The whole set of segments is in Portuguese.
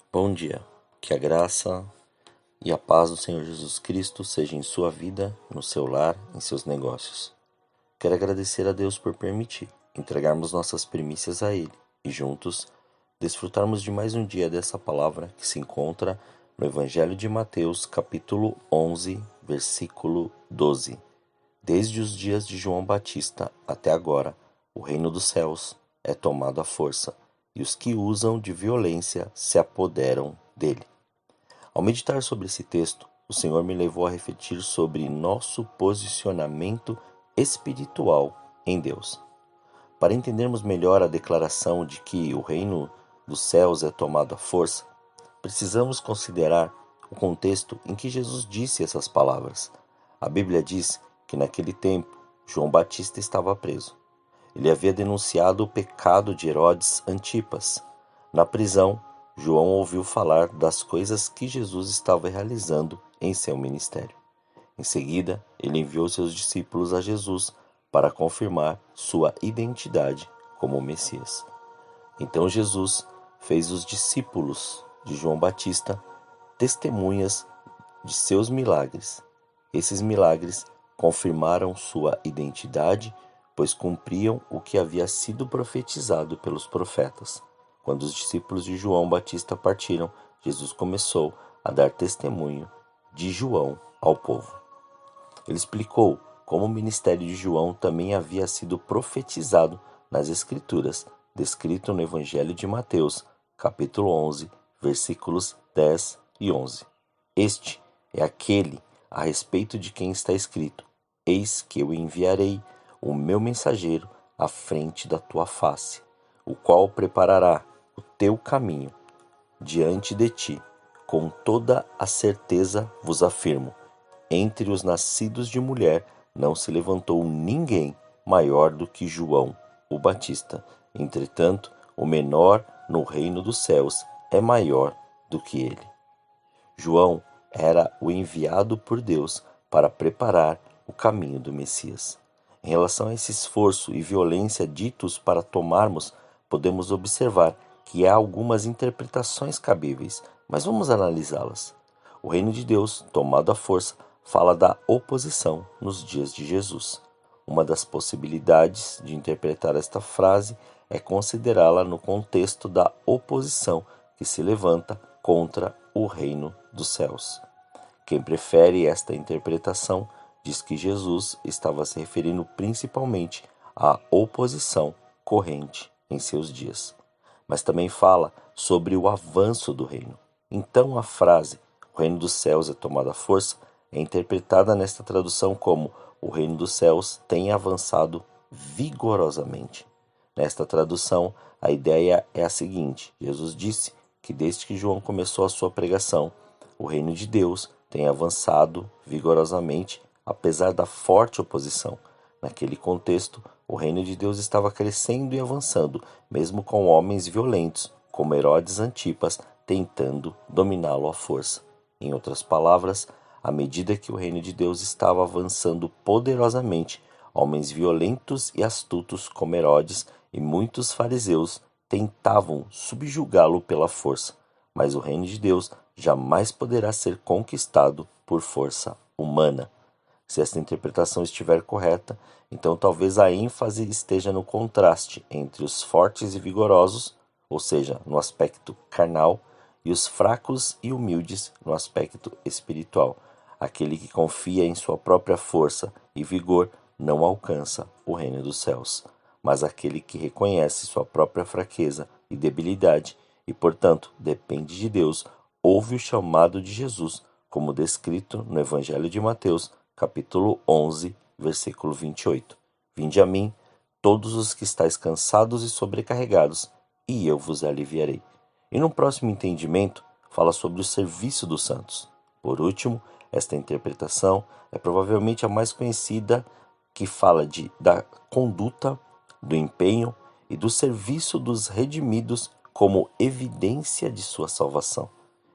Bom dia, que a graça e a paz do Senhor Jesus Cristo seja em sua vida, no seu lar, em seus negócios. Quero agradecer a Deus por permitir entregarmos nossas primícias a Ele e juntos desfrutarmos de mais um dia dessa palavra que se encontra no Evangelho de Mateus, capítulo 11, versículo 12. Desde os dias de João Batista até agora, o reino dos céus é tomado à força, e os que usam de violência se apoderam dele. Ao meditar sobre esse texto, o Senhor me levou a refletir sobre nosso posicionamento espiritual em Deus. Para entendermos melhor a declaração de que o reino dos céus é tomado à força, precisamos considerar o contexto em que Jesus disse essas palavras. A Bíblia diz que naquele tempo João Batista estava preso. Ele havia denunciado o pecado de Herodes Antipas. Na prisão, João ouviu falar das coisas que Jesus estava realizando em seu ministério. Em seguida, ele enviou seus discípulos a Jesus para confirmar sua identidade como Messias. Então Jesus fez os discípulos de João Batista testemunhas de seus milagres. Esses milagres confirmaram sua identidade, pois cumpriam o que havia sido profetizado pelos profetas. Quando os discípulos de João Batista partiram, Jesus começou a dar testemunho de João ao povo. Ele explicou como o ministério de João também havia sido profetizado nas Escrituras, descrito no Evangelho de Mateus, capítulo 11, versículos 10 e 11. Este é aquele a respeito de quem está escrito: Eis que eu enviarei o meu mensageiro à frente da tua face, o qual preparará o teu caminho diante de ti. Com toda a certeza vos afirmo, entre os nascidos de mulher não se levantou ninguém maior do que João, o Batista. Entretanto, o menor no reino dos céus é maior do que ele. João era o enviado por Deus para preparar o caminho do Messias. Em relação a esse esforço e violência ditos para tomarmos, podemos observar que há algumas interpretações cabíveis, mas vamos analisá-las. O reino de Deus, tomado à força, fala da oposição nos dias de Jesus. Uma das possibilidades de interpretar esta frase é considerá-la no contexto da oposição que se levanta contra o reino dos céus. Quem prefere esta interpretação diz que Jesus estava se referindo principalmente à oposição corrente em seus dias, mas também fala sobre o avanço do reino. Então a frase "o reino dos céus é tomado à força" é interpretada nesta tradução como "o reino dos céus tem avançado vigorosamente". Nesta tradução, a ideia é a seguinte: Jesus disse que desde que João começou a sua pregação, o reino de Deus tem avançado vigorosamente, apesar da forte oposição. Naquele contexto, o reino de Deus estava crescendo e avançando, mesmo com homens violentos, como Herodes Antipas, tentando dominá-lo à força. Em outras palavras, à medida que o reino de Deus estava avançando poderosamente, homens violentos e astutos como Herodes e muitos fariseus tentavam subjugá-lo pela força, mas o reino de Deus jamais poderá ser conquistado por força humana. Se esta interpretação estiver correta, então talvez a ênfase esteja no contraste entre os fortes e vigorosos, ou seja, no aspecto carnal, e os fracos e humildes no aspecto espiritual. Aquele que confia em sua própria força e vigor não alcança o reino dos céus, mas aquele que reconhece sua própria fraqueza e debilidade e, portanto, depende de Deus, ouve o chamado de Jesus, como descrito no Evangelho de Mateus, capítulo 11, versículo 28. Vinde a mim, todos os que estáis cansados e sobrecarregados, e eu vos aliviarei. E no próximo entendimento, fala sobre o serviço dos santos. Por último, esta interpretação é provavelmente a mais conhecida, que fala da conduta, do empenho e do serviço dos redimidos como evidência de sua salvação.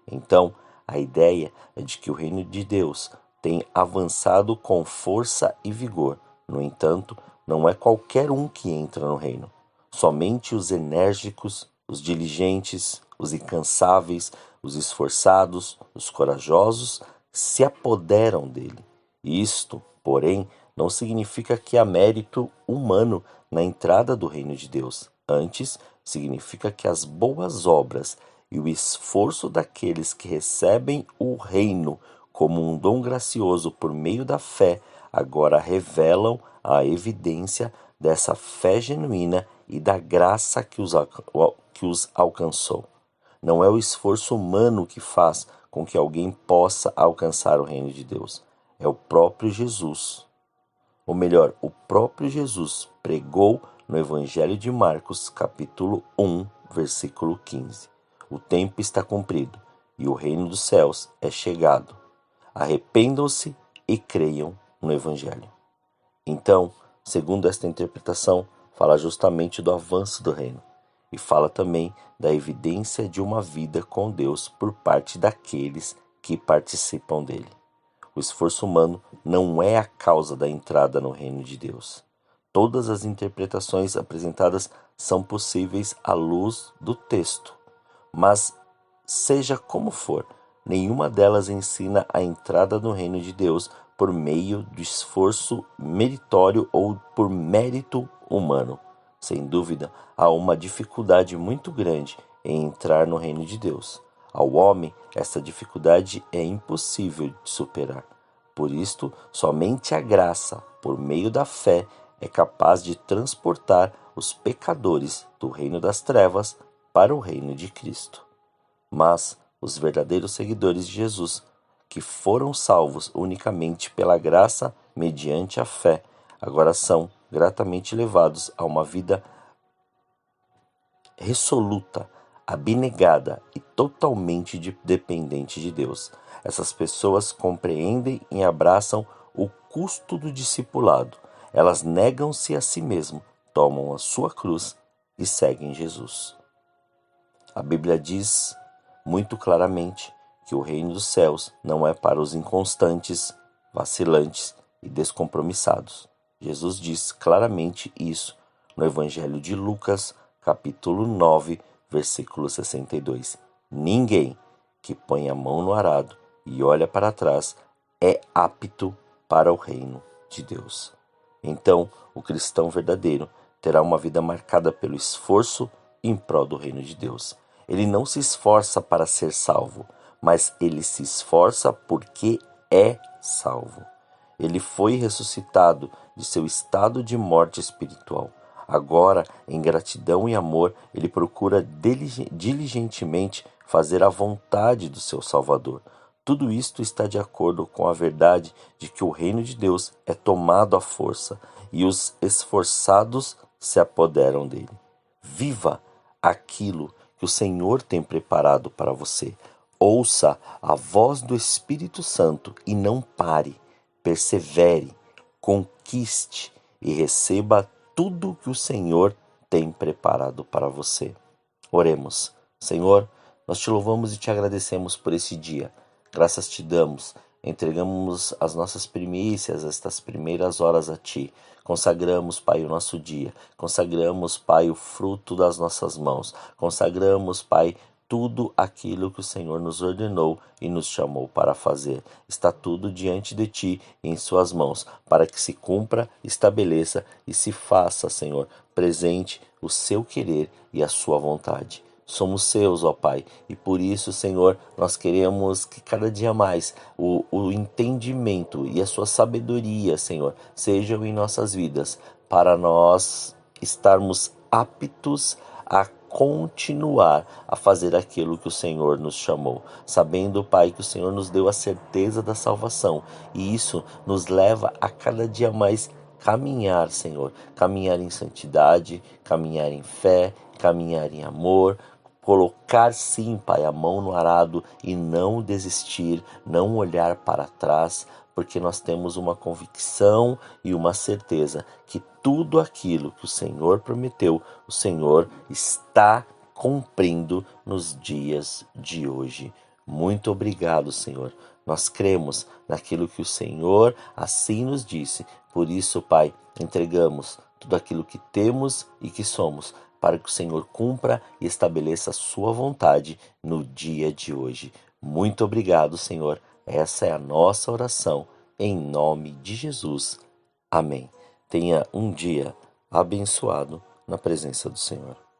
Então, a ideia é de que o reino de Deus tem avançado com força e vigor. No entanto, não é qualquer um que entra no reino. Somente os enérgicos, os diligentes, os incansáveis, os esforçados, os corajosos se apoderam dele. Isto, porém, não significa que há mérito humano na entrada do reino de Deus. Antes, significa que as boas obras e o esforço daqueles que recebem o reino como um dom gracioso por meio da fé agora revelam a evidência dessa fé genuína e da graça que os alcançou. Não é o esforço humano que faz com que alguém possa alcançar o reino de Deus. É o próprio Jesus. Ou melhor, o próprio Jesus pregou no Evangelho de Marcos, capítulo 1, versículo 15. O tempo está cumprido e o reino dos céus é chegado. Arrependam-se e creiam no Evangelho. Então, segundo esta interpretação, fala justamente do avanço do reino e fala também da evidência de uma vida com Deus por parte daqueles que participam dele. O esforço humano não é a causa da entrada no reino de Deus. Todas as interpretações apresentadas são possíveis à luz do texto, mas, seja como for, nenhuma delas ensina a entrada no reino de Deus por meio do esforço meritório ou por mérito humano. Sem dúvida, há uma dificuldade muito grande em entrar no reino de Deus. Ao homem, essa dificuldade é impossível de superar. Por isto, somente a graça, por meio da fé, é capaz de transportar os pecadores do reino das trevas para o reino de Cristo. Mas os verdadeiros seguidores de Jesus, que foram salvos unicamente pela graça mediante a fé, agora são gratamente levados a uma vida resoluta, abnegada e totalmente dependente de Deus. Essas pessoas compreendem e abraçam o custo do discipulado. Elas negam-se a si mesmas, tomam a sua cruz e seguem Jesus. A Bíblia diz muito claramente que o reino dos céus não é para os inconstantes, vacilantes e descompromissados. Jesus diz claramente isso no Evangelho de Lucas, capítulo 9, versículo 62. Ninguém que põe a mão no arado e olha para trás é apto para o reino de Deus. Então, o cristão verdadeiro terá uma vida marcada pelo esforço em prol do reino de Deus. Ele não se esforça para ser salvo, mas ele se esforça porque é salvo. Ele foi ressuscitado de seu estado de morte espiritual. Agora, em gratidão e amor, ele procura diligentemente fazer a vontade do seu Salvador. Tudo isto está de acordo com a verdade de que o reino de Deus é tomado à força e os esforçados se apoderam dele. Viva aquilo que o Senhor tem preparado para você. Ouça a voz do Espírito Santo e não pare. Persevere, conquiste e receba tudo que o Senhor tem preparado para você. Oremos. Senhor, nós te louvamos e te agradecemos por esse dia. Graças te damos. Entregamos as nossas primícias, estas primeiras horas a Ti. Consagramos, Pai, o nosso dia. Consagramos, Pai, o fruto das nossas mãos. Consagramos, Pai, tudo aquilo que o Senhor nos ordenou e nos chamou para fazer. Está tudo diante de Ti, em Suas mãos, para que se cumpra, estabeleça e se faça, Senhor, presente o Seu querer e a Sua vontade. Somos seus, ó Pai, e por isso, Senhor, nós queremos que cada dia mais o entendimento e a sua sabedoria, Senhor, sejam em nossas vidas, para nós estarmos aptos a continuar a fazer aquilo que o Senhor nos chamou, sabendo, Pai, que o Senhor nos deu a certeza da salvação, e isso nos leva a cada dia mais caminhar, Senhor, caminhar em santidade, caminhar em fé, caminhar em amor, colocar sim, Pai, a mão no arado e não desistir, não olhar para trás, porque nós temos uma convicção e uma certeza que tudo aquilo que o Senhor prometeu, o Senhor está cumprindo nos dias de hoje. Muito obrigado, Senhor. Nós cremos naquilo que o Senhor assim nos disse. Por isso, Pai, entregamos tudo aquilo que temos e que somos para que o Senhor cumpra e estabeleça a sua vontade no dia de hoje. Muito obrigado, Senhor. Essa é a nossa oração, em nome de Jesus. Amém. Tenha um dia abençoado na presença do Senhor.